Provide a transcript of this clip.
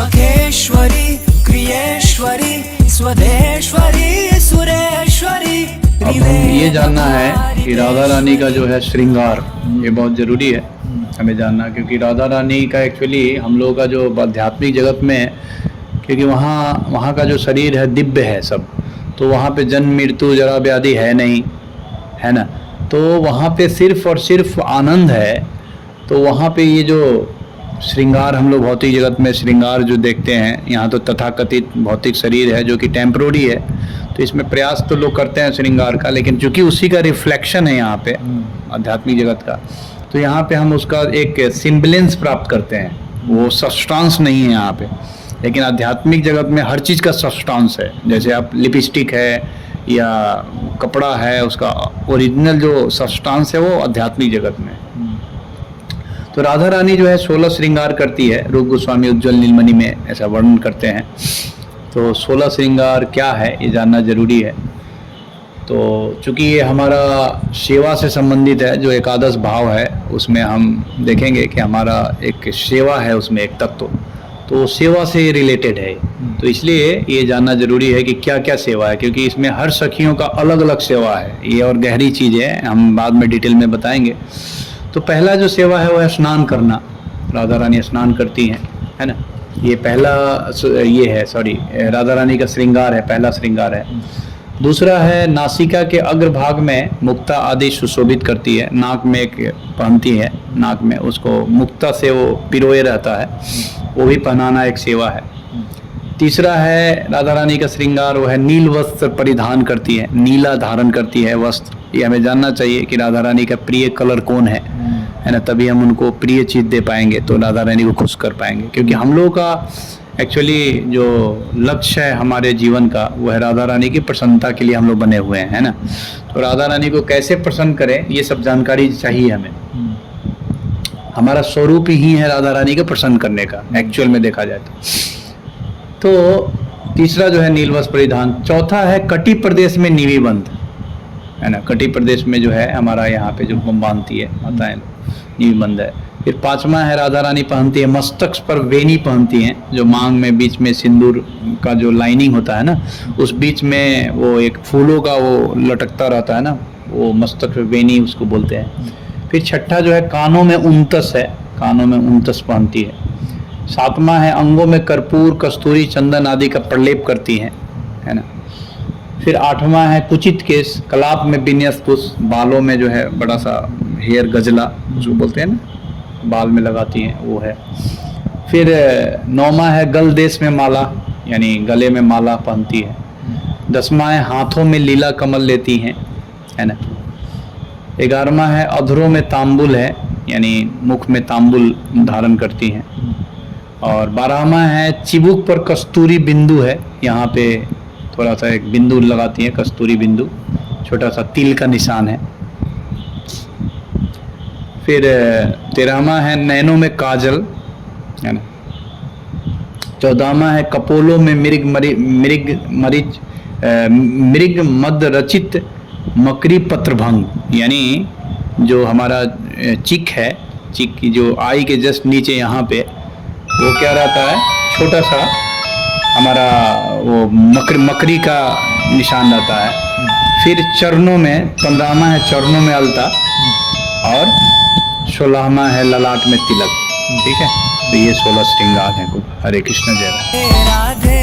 मखेश्वरी क्रियेश्वरी स्वदेश्वरी सुरेश्वरी। अब हम ये जानना है कि राधा रानी का जो है श्रृंगार, ये बहुत ज़रूरी है हमें जानना, क्योंकि राधा रानी का एक्चुअली हम लोगों का जो आध्यात्मिक जगत में है, क्योंकि वहाँ का जो शरीर है दिव्य है सब, तो वहाँ पे जन्म मृत्यु जरा व्याधि है नहीं, है ना। तो वहाँ पे सिर्फ और सिर्फ आनंद है। तो वहाँ पे ये जो श्रृंगार हम लोग भौतिक जगत में श्रृंगार जो देखते हैं, यहाँ तो तथाकथित भौतिक शरीर है जो कि टेम्पररी है, तो इसमें प्रयास तो लोग करते हैं श्रृंगार का, लेकिन चूंकि उसी का रिफ्लेक्शन है यहाँ पे आध्यात्मिक जगत का, तो यहाँ पे हम उसका एक सिम्बलेंस प्राप्त करते हैं। वो सब्सटेंस नहीं है यहाँ पे, लेकिन आध्यात्मिक जगत में हर चीज़ का सब्सटेंस है। जैसे आप लिपस्टिक है या कपड़ा है, उसका ओरिजिनल जो सब्सटेंस है वो आध्यात्मिक जगत में। तो राधा रानी जो है 16 श्रृंगार करती है। रूप गोस्वामी उज्ज्वल नीलमणि में ऐसा वर्णन करते हैं। तो 16 श्रृंगार क्या है ये जानना जरूरी है। तो चूँकि ये हमारा सेवा से संबंधित है, जो एकादश भाव है उसमें हम देखेंगे कि हमारा एक सेवा है, उसमें एक तत्व, तो सेवा से रिलेटेड है। तो इसलिए ये जानना जरूरी है कि क्या क्या सेवा है, क्योंकि इसमें हर सखियों का अलग अलग सेवा है। ये और गहरी चीज़ है, हम बाद में डिटेल में बताएंगे। तो पहला जो सेवा है वो है स्नान करना। राधा रानी स्नान करती हैं, है ना। ये पहला ये है, सॉरी, राधा रानी का श्रृंगार है, पहला श्रृंगार है। दूसरा है नासिका के अग्रभाग में मुक्ता आदि सुशोभित करती है। नाक में एक पहनती है, नाक में उसको मुक्ता से वो पिरोए रहता है, वो भी पहनाना एक सेवा है। तीसरा है राधा रानी का श्रृंगार, वो है नील वस्त्र परिधान करती है, नीला धारण करती है वस्त्र। ये हमें जानना चाहिए कि राधा रानी का प्रिय कलर कौन है ना, तभी हम उनको प्रिय चीज़ दे पाएंगे, तो राधा रानी को खुश कर पाएंगे। क्योंकि हम लोगों का एक्चुअली जो लक्ष्य है हमारे जीवन का, वो है राधा रानी की प्रसन्नता के लिए हम लोग बने हुए हैं, है ना। तो राधा रानी को कैसे प्रसन्न करें, ये सब जानकारी चाहिए हमें। हमारा स्वरूप ही है राधा रानी को प्रसन्न करने का, एक्चुअल में देखा जाए तो तीसरा जो है नीलवस्त्र परिधान। चौथा है कटी प्रदेश में निविबंध, है ना। कटी प्रदेश में जो है हमारा यहाँ पे जो बांधती है माताएं, निविबंध है। फिर पांचवा है राधा रानी पहनती है मस्तक पर वेणी पहनती हैं, जो मांग में बीच में सिंदूर का जो लाइनिंग होता है ना, उस बीच में वो एक फूलों का वो लटकता रहता है ना, वो मस्तक पर वेणी उसको बोलते हैं। फिर छठा जो है कानों में उनतस है, कानों में उनतस पहनती है। सातवां है अंगों में कर्पूर कस्तूरी चंदन आदि का प्रलेप करती हैं, है ना। फिर आठवां है कुचित केश, कलाप में विन्यास पुष्प, बालों में जो है बड़ा सा हेयर गजला जो बोलते हैं ना, बाल में लगाती हैं, वो है। फिर नौवां है गल देश में माला, यानी गले में माला पहनती है। 10वां है हाथों में लीला कमल लेती हैं, है ना। 11वां है अधरों में तांबुल है, यानी मुख में तांबुल धारण करती हैं। और 12वां है चिबुक पर कस्तूरी बिंदु है, यहाँ पे थोड़ा सा एक बिंदु लगाती है, कस्तूरी बिंदु, छोटा सा तिल का निशान है। फिर 13वां है नैनों में काजल, है ना। 14वां है कपोलों में मृग मद रचित मकरी पत्रभंग, यानी जो हमारा चिक है, चिक की जो आई के जस्ट नीचे यहाँ पे वो क्या रहता है, छोटा सा हमारा वो मकरी का निशान रहता है। फिर चरणों में 15वां है चरणों में अलता, और 16वां है ललाट में तिलक। ठीक है, तो ये 16 श्रृंगार हैं। हरे कृष्ण, जय राधे।